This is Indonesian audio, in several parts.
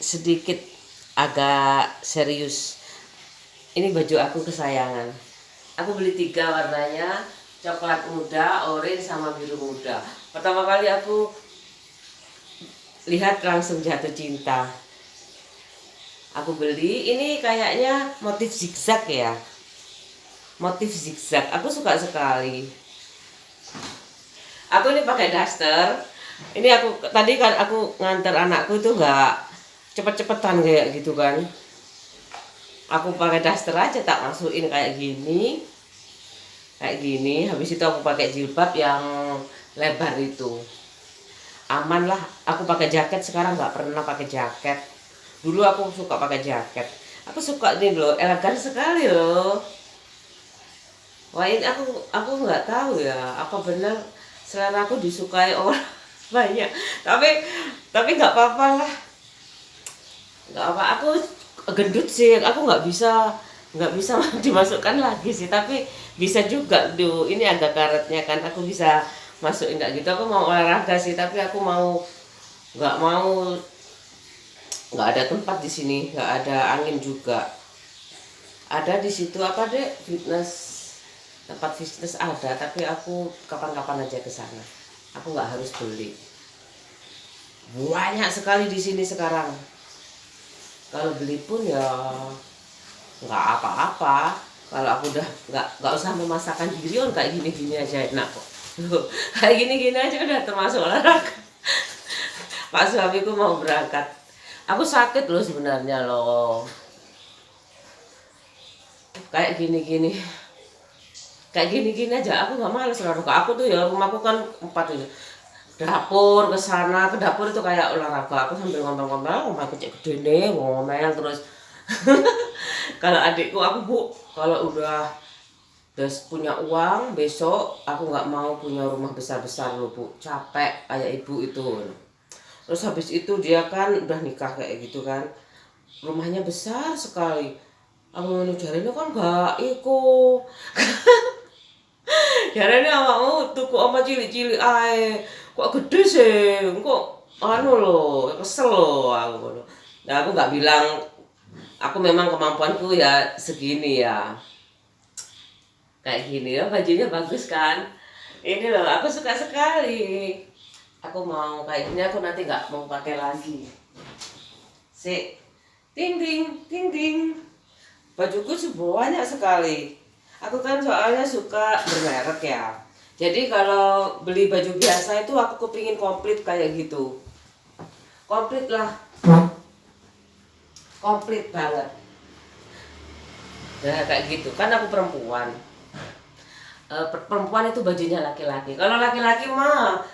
sedikit agak serius. Ini baju aku kesayangan. Aku beli 3 warnanya, coklat muda, orange sama biru muda. Pertama kali aku lihat langsung jatuh cinta. Aku beli, ini kayaknya motif zigzag ya. Motif zigzag, aku suka sekali. Aku ini pakai daster. Ini aku tadi kan aku nganter anakku itu nggak cepet-cepetan kayak gitu kan. Aku pakai daster aja, tak masukin kayak gini. Habis itu aku pakai jilbab yang lebar itu. Aman lah. Aku pakai jaket, sekarang nggak pernah pakai jaket. Dulu aku suka pakai jaket. Aku suka nih loh, elegan sekali loh. Wah, ini aku nggak tahu ya, apa benar selera aku disukai orang banyak. Tapi nggak apa-apa lah, nggak apa. Aku gendut sih, aku nggak bisa dimasukkan lagi sih. Tapi bisa juga tuh, ini ada karetnya kan, aku bisa masukin nggak gitu. Aku mau olahraga sih, tapi aku nggak mau nggak ada tempat di sini, nggak ada angin juga. Ada di situ apa deh, tempat fitness ada, tapi aku kapan-kapan aja ke sana. Aku nggak harus beli. Banyak sekali di sini sekarang. Kalau beli pun ya nggak apa-apa. Kalau aku udah nggak usah memasakkan diri, on kayak gini-gini aja enak kok. Kayak gini-gini aja udah termasuk olahraga. Pak suamiku mau berangkat. Aku sakit loh sebenarnya loh. Kayak gini-gini. Kayak gini-gini aja aku nggak males olahraga. Aku tuh ya, rumahku kan 4 ini, dapur ke sana ke dapur itu kayak olahraga. Aku sambil ngomel-ngomel, rumah kecil gede nih ngomel terus. Kalau adikku, aku bu, kalau udah punya uang besok aku nggak mau punya rumah besar-besar loh bu, capek kayak ibu itu. Terus habis itu dia kan udah nikah kayak gitu kan, rumahnya besar sekali. Aku jarene kan gak iku. Jarane awakmu tuku oma cilik-cilik ae. Kok gede sih? Kok anu lho, kesel lho aku ngono. Nah, aku nggak bilang aku memang kemampuanku ya segini ya. Kayak gini ya, bajunya bagus kan? Ini loh, aku suka sekali. Aku mau kayak gini, aku nanti nggak mau pakai lagi. Sik. Ting ting ting ting. Bajuku sih banyak sekali. Aku kan soalnya suka bermerek ya. Jadi kalau beli baju biasa itu aku kepingin komplit kayak gitu. Komplit lah, komplit banget. Nah kayak gitu, kan aku perempuan. Perempuan itu bajunya laki-laki. Kalau laki-laki mah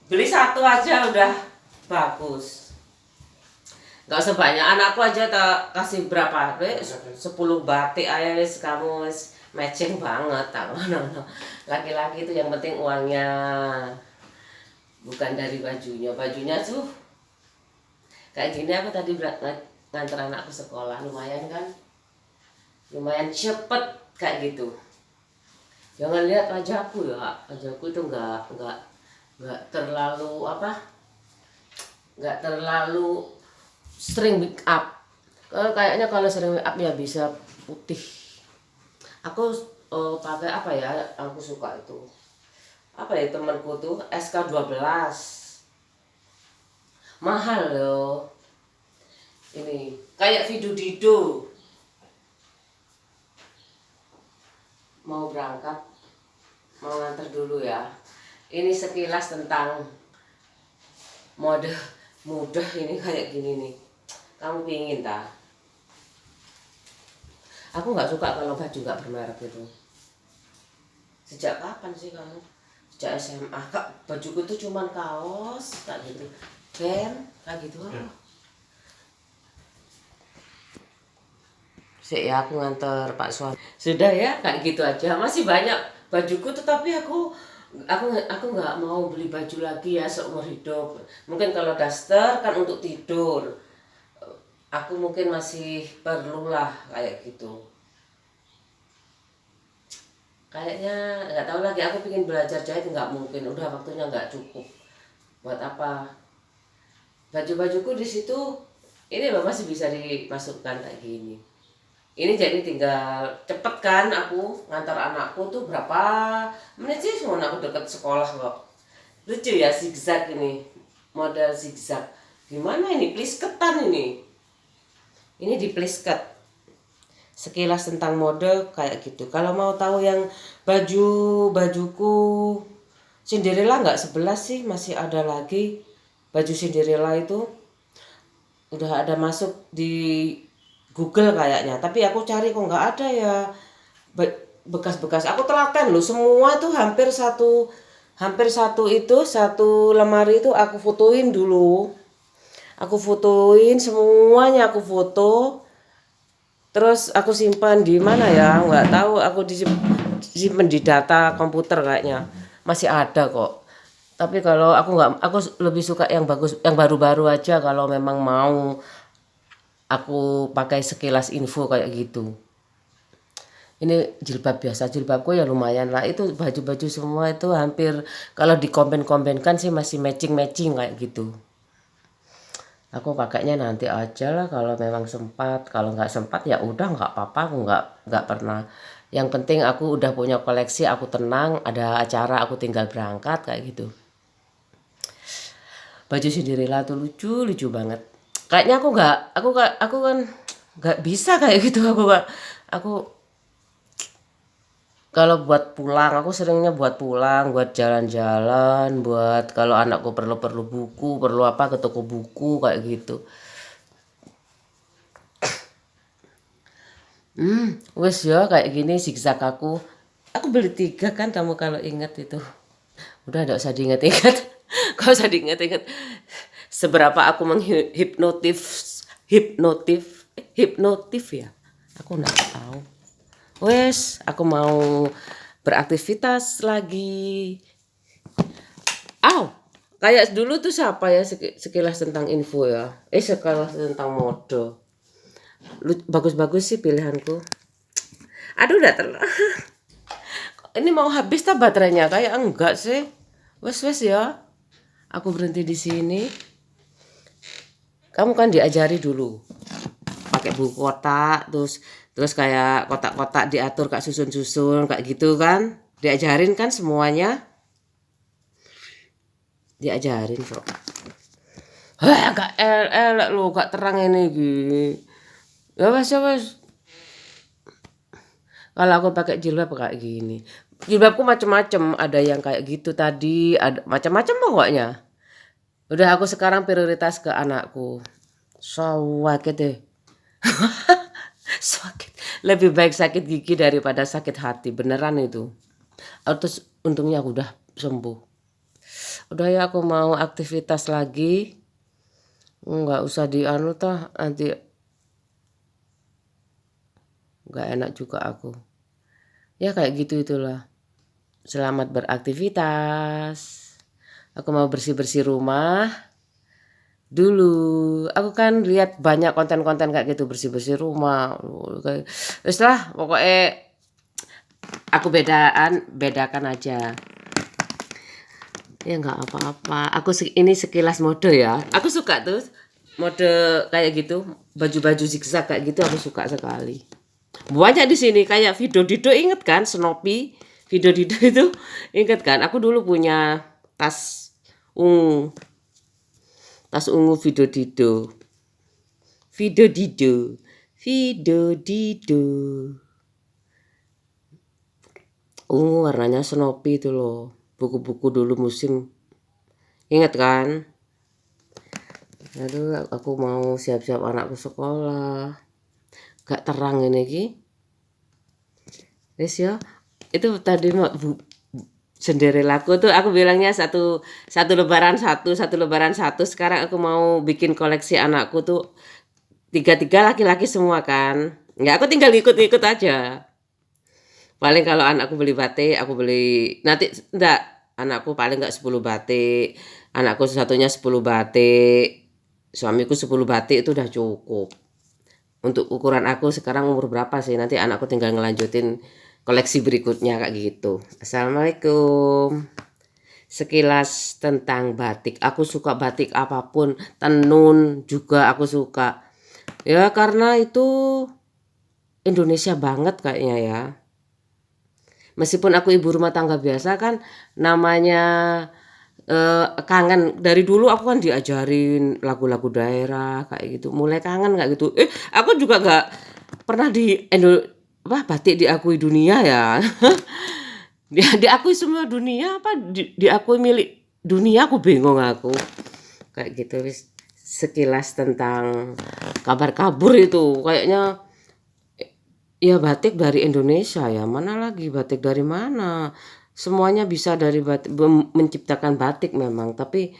beli satu aja udah bagus. Gak sebanyak anakku aja tak kasih berapa? 10 batik aja wis kamu wis matching banget tak ngono. Laki-laki itu yang penting uangnya, bukan dari bajunya. Bajunya tuh kayak gini. Aku tadi nganter anakku sekolah, lumayan kan? Lumayan cepet kayak gitu. Jangan lihat wajahku ya, wajahku itu nggak terlalu apa, nggak terlalu sering make up. Kayaknya kalau sering make up ya bisa putih. Aku pakai apa ya? Aku suka itu. Apa ya, temanku tuh SK12. Mahal loh. Ini kayak Vidu Dido. Mau berangkat, mau nganter dulu ya. Ini sekilas tentang mode mudah ini kayak gini nih. Kamu pingin tak? Aku nggak suka kalau baju nggak bermerek itu. Sejak kapan sih kamu? Sejak SMA. Kak, bajuku tuh cuman kaos kayak gitu, band kayak gitu. Sik ya, aku nganter Pak Suami. Sudah ya, kayak gitu aja. Masih banyak bajuku, tetapi aku nggak mau beli baju lagi ya seumur hidup. Mungkin kalau daster kan untuk tidur. Aku mungkin masih perlulah kayak gitu. Kayaknya nggak tahu lagi. Aku pengen belajar jahit, nggak mungkin. Udah waktunya nggak cukup. Buat apa? Baju-bajuku di situ Ini masih bisa dimasukkan kayak gini. Ini jadi tinggal cepet kan, aku ngantar anakku tuh berapa menit sih, mau aku deket sekolah kok. Lucu ya zigzag ini, model zigzag. Gimana ini plisketan ini di plisket. Sekilas tentang mode kayak gitu. Kalau mau tahu yang bajuku Cinderella nggak 11 sih, masih ada lagi baju Cinderella itu udah ada masuk di Google kayaknya, tapi aku cari kok nggak ada ya bekas-bekas. Aku telaten loh, semua tuh hampir satu itu satu lemari itu aku fotoin dulu. Aku fotoin semuanya, aku foto. Terus aku simpan di mana ya? Nggak tahu. Aku disimpan di data komputer kayaknya. Masih ada kok. Tapi kalau aku lebih suka yang bagus, yang baru-baru aja kalau memang mau aku pakai sekilas info kayak gitu. Ini jilbab biasa, jilbabku ya lumayan lah. Itu baju-baju semua itu hampir kalau dikomben-kombenkan sih masih matching-matching kayak gitu. Aku pakainya nanti aja lah kalau memang sempat. Kalau nggak sempat ya udah nggak apa-apa, aku nggak pernah. Yang penting aku udah punya koleksi, aku tenang, ada acara aku tinggal berangkat kayak gitu. Baju Cinderella tuh lucu banget. Kayaknya aku kan nggak bisa kayak gitu. Aku kalau buat pulang, aku seringnya buat pulang, buat jalan-jalan, buat kalau anakku perlu buku, perlu apa ke toko buku kayak gitu. Wes ya kayak gini zigzag aku. Aku beli 3 kan, kamu kalau ingat itu. Udah enggak usah diingat-ingat. Gak usah diingat-ingat. Seberapa aku hipnotif ya. Aku enggak tahu. Wes, aku mau beraktivitas lagi. Aw, kayak dulu tuh siapa ya sekilas tentang info ya. Sekilas tentang mode. Bagus-bagus sih pilihanku. Aduh, udah ini mau habis tak baterainya? Kayak enggak sih. Wes ya. Aku berhenti di sini. Kamu kan diajari dulu pakai buku kotak, terus kayak kotak-kotak diatur kayak susun-susun kayak gitu kan. Diajarin kan semuanya. Diajarin kok. Gak elek lo, gak terang ini gini. Ya wes. Kalau aku pakai jilbab kayak gini. Jilbabku macem-macem, ada yang kayak gitu tadi, ada macam-macam pokoknya. Udah aku sekarang prioritas ke anakku. Sakit deh. Sakit. Lebih baik sakit gigi daripada sakit hati, beneran itu. Terus untungnya aku udah sembuh. Udah ya aku mau aktivitas lagi. Nggak usah dianu toh, nanti nggak enak juga aku. Ya kayak gitu itulah. Selamat beraktivitas. Aku mau bersih-bersih rumah. Dulu aku kan lihat banyak konten-konten kayak gitu, bersih-bersih rumah. Terus lah pokoknya aku bedakan aja. Ya nggak apa-apa. Ini sekilas mode ya. Aku suka tuh mode kayak gitu, baju-baju zigzag kayak gitu aku suka sekali. Banyak di sini kayak Video Dido, inget kan Snoopy? Video Dido itu inget kan? Aku dulu punya tas ungu. Tas ungu Video Dido. Video Dido. Video Dido. Ungu warnanya Snoopy itu loh. Buku-buku dulu musim. Ingat kan? Aduh, aku mau siap-siap anakku sekolah. Gak terang ini ki. Wes ya. Itu tadi Cinderellaku tuh aku bilangnya satu lebaran satu. Sekarang aku mau bikin koleksi anakku tuh 3 laki-laki semua kan. Enggak, aku tinggal ikut-ikut aja. Paling kalau anakku beli batik, aku beli nanti enggak, anakku paling enggak 10 batik. Anakku satunya 10 batik. Suamiku 10 batik itu udah cukup. Untuk ukuran aku sekarang umur berapa sih? Nanti anakku tinggal ngelanjutin koleksi berikutnya kayak gitu. Assalamualaikum. sekilas tentang batik. Aku suka batik apapun, tenun juga aku suka. Ya karena itu Indonesia banget kayaknya ya. Meskipun aku ibu rumah tangga biasa kan namanya kangen dari dulu aku kan diajarin lagu-lagu daerah kayak gitu. Mulai kangen kayak gitu. Aku juga nggak pernah batik diakui dunia ya. Diakui semua dunia apa diakui milik dunia aku bingung aku. Kayak gitu wis sekilas tentang kabar kabur itu kayaknya ya batik dari Indonesia ya, mana lagi batik dari mana? Semuanya bisa dari batik, menciptakan batik memang, tapi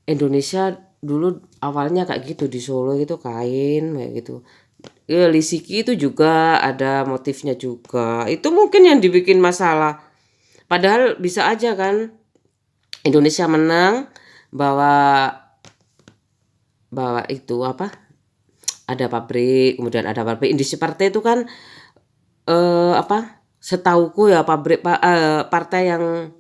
Indonesia dulu awalnya kayak gitu di Solo itu kain kayak gitu. Ya, Lisiki itu juga ada motifnya juga. Itu mungkin yang dibikin masalah. Padahal bisa aja kan Indonesia menang bawa bawa itu apa? Ada pabrik, kemudian ada pabrik industri partai itu kan apa, setauku ya partai yang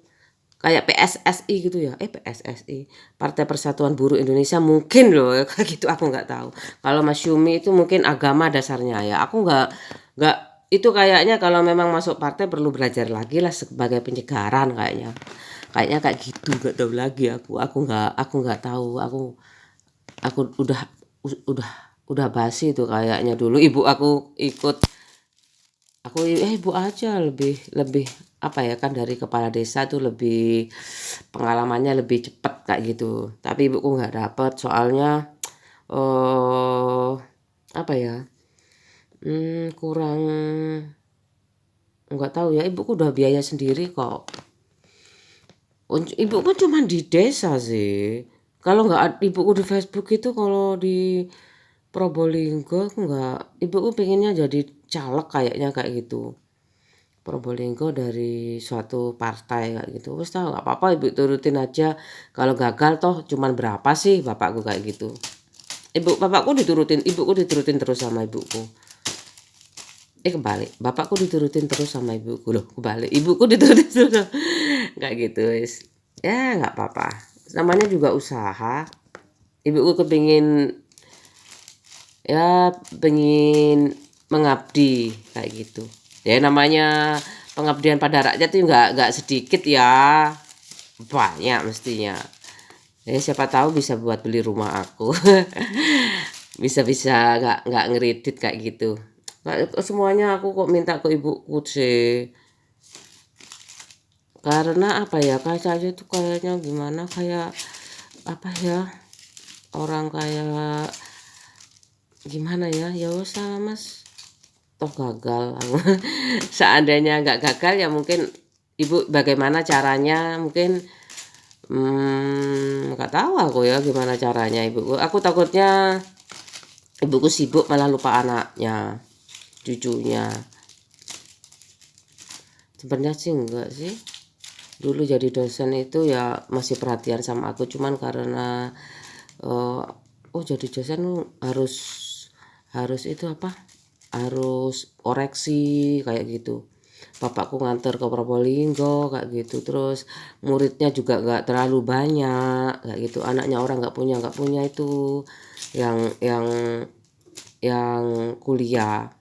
kayak PSSI gitu ya, PSSI, Partai Persatuan Buruh Indonesia mungkin loh kayak gitu aku nggak tahu. Kalau Masyumi itu mungkin agama dasarnya ya, aku nggak itu kayaknya kalau memang masuk partai perlu belajar lagi lah sebagai penyegaran kayaknya kayak gitu nggak tahu lagi aku nggak tahu aku udah udah basi itu kayaknya dulu ibu aku ikut. Ibu aja lebih lebih apa ya kan dari kepala desa tuh lebih pengalamannya lebih cepet kayak gitu. Tapi ibuku nggak dapet soalnya eh apa ya kurang nggak tahu ya ibuku udah biaya sendiri kok. Ibuku cuma di desa sih. Kalau nggak ibuku di Facebook itu kalau di Probolinggo aku nggak ibuku pengennya jadi caleg kayaknya kayak gitu. Probolinggo dari suatu partai kayak gitu. Wes tahu nggak apa-apa ibu turutin aja. Kalau gagal toh cuman berapa sih bapakku kayak gitu. Ibuku diturutin terus sama ibuku. Kebalik, bapakku diturutin terus sama ibuku loh. Kebalik, ibuku diturutin terus. Kayak gitu wes. Ya nggak apa-apa. Namanya juga usaha. Ibuku pengen mengabdi kayak gitu. Ya namanya pengabdian pada rakyat itu nggak sedikit ya, banyak mestinya. Ya siapa tahu bisa buat beli rumah aku, bisa nggak ngeredit kayak gitu. Semuanya aku kok minta ke ibuku sih, karena apa ya kayaknya itu kayaknya gimana kayak apa ya orang kayak gimana ya usah mas toh gagal. Seandainya nggak gagal ya mungkin ibu bagaimana caranya mungkin nggak tahu aku ya gimana caranya ibuku. Aku takutnya ibuku sibuk malah lupa anaknya cucunya. Sebenarnya sih enggak sih, dulu jadi dosen itu ya masih perhatian sama aku cuman karena jadi dosen harus harus itu apa harus koreksi kayak gitu. Bapakku nganter ke Probolinggo kayak gitu, terus muridnya juga nggak terlalu banyak kayak gitu, anaknya orang nggak punya itu yang kuliah.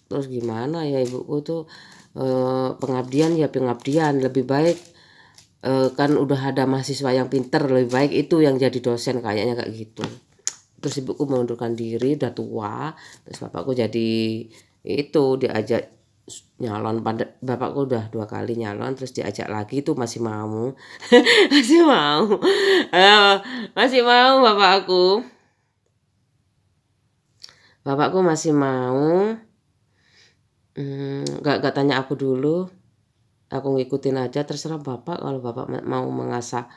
Terus gimana ya ibuku tuh pengabdian ya pengabdian lebih baik kan udah ada mahasiswa yang pinter, lebih baik itu yang jadi dosen kayaknya kayak gitu. Terus ibuku mengundurkan diri udah tua, terus bapakku jadi itu diajak nyalon. Pada bapakku udah 2 kali nyalon terus diajak lagi itu masih mau. Masih mau. Eh, masih mau bapakku masih mau. Nggak tanya aku dulu, aku ngikutin aja terserah bapak. Kalau bapak mau mengasah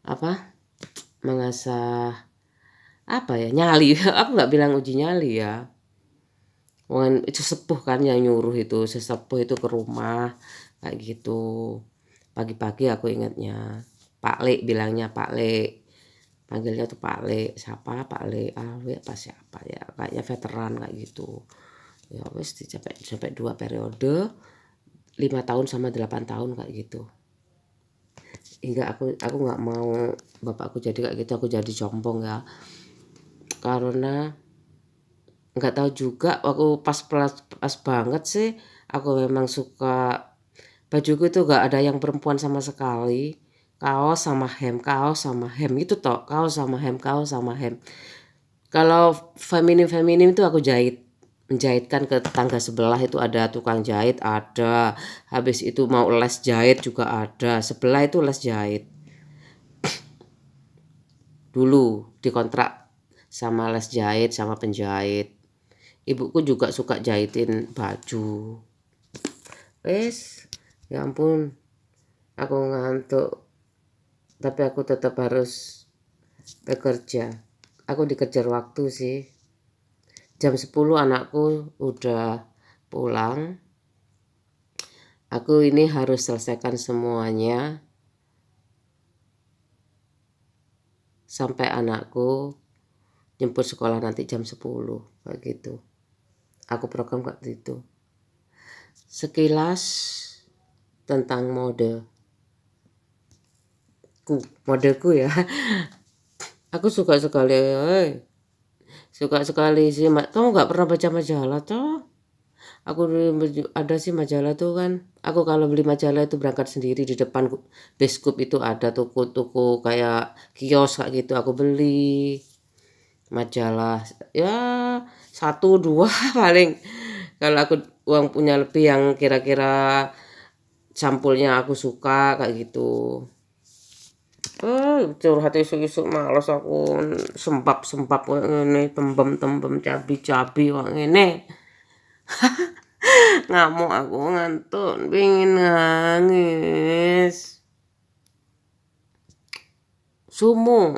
apa mengasah apa ya nyali. Aku nggak bilang uji nyali ya, itu sepuh kan yang nyuruh, itu sesepuh itu ke rumah kayak gitu. Pagi-pagi aku ingatnya Pak Le, bilangnya Pak Le, panggilnya tuh Pak Le, siapa Pak Le apa siapa ya, kayaknya veteran kayak gitu. Ya wes sampai 2 periode 5 tahun sama 8 tahun kayak gitu. hingga aku nggak mau bapakku jadi kayak gitu, aku jadi sombong ya, karena nggak tahu juga aku pas banget sih, aku memang suka bajuku itu nggak ada yang perempuan sama sekali, kaos sama hem, kaos sama hem itu toh, kaos sama hem, kaos sama hem. Kalau feminim itu aku menjahitkan ke tetangga sebelah, itu ada tukang jahit ada, habis itu mau les jahit juga ada, sebelah itu les jahit dulu dikontrak sama les jahit sama penjahit. Ibuku juga suka jahitin baju. Wes, ya ampun, aku ngantuk, tapi aku tetap harus bekerja. Aku dikejar waktu sih. Jam 10 anakku udah pulang. Aku ini harus selesaikan semuanya sampai anakku jemput sekolah nanti jam 10 kayak gitu. Aku program kayak gitu. Sekilas tentang modeku ya. Aku suka sekali sih. Kamu nggak pernah baca majalah toh? Aku ada sih majalah tuh kan. Aku kalau beli majalah itu berangkat sendiri, di depan Biskup itu ada toko-toko kayak kios kayak gitu. Aku beli majalah ya 1 2 paling. Kalau aku uang punya lebih yang kira-kira sampulnya aku suka kayak gitu. Curhat isuk-isuk males aku, sembab ngene, tembem cabi-cabi kok ngene. Ngamuk aku, ngantuk, pengen nangis. Sumu.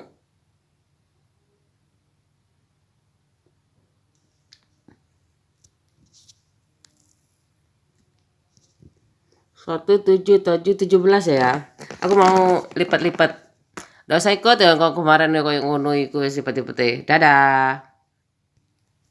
Satu 17 ya. Aku mau lipat-lipat. Nggak usah ikut ya kok kemarin ya koyo ngono iku wis lipat-lipate. Dadah.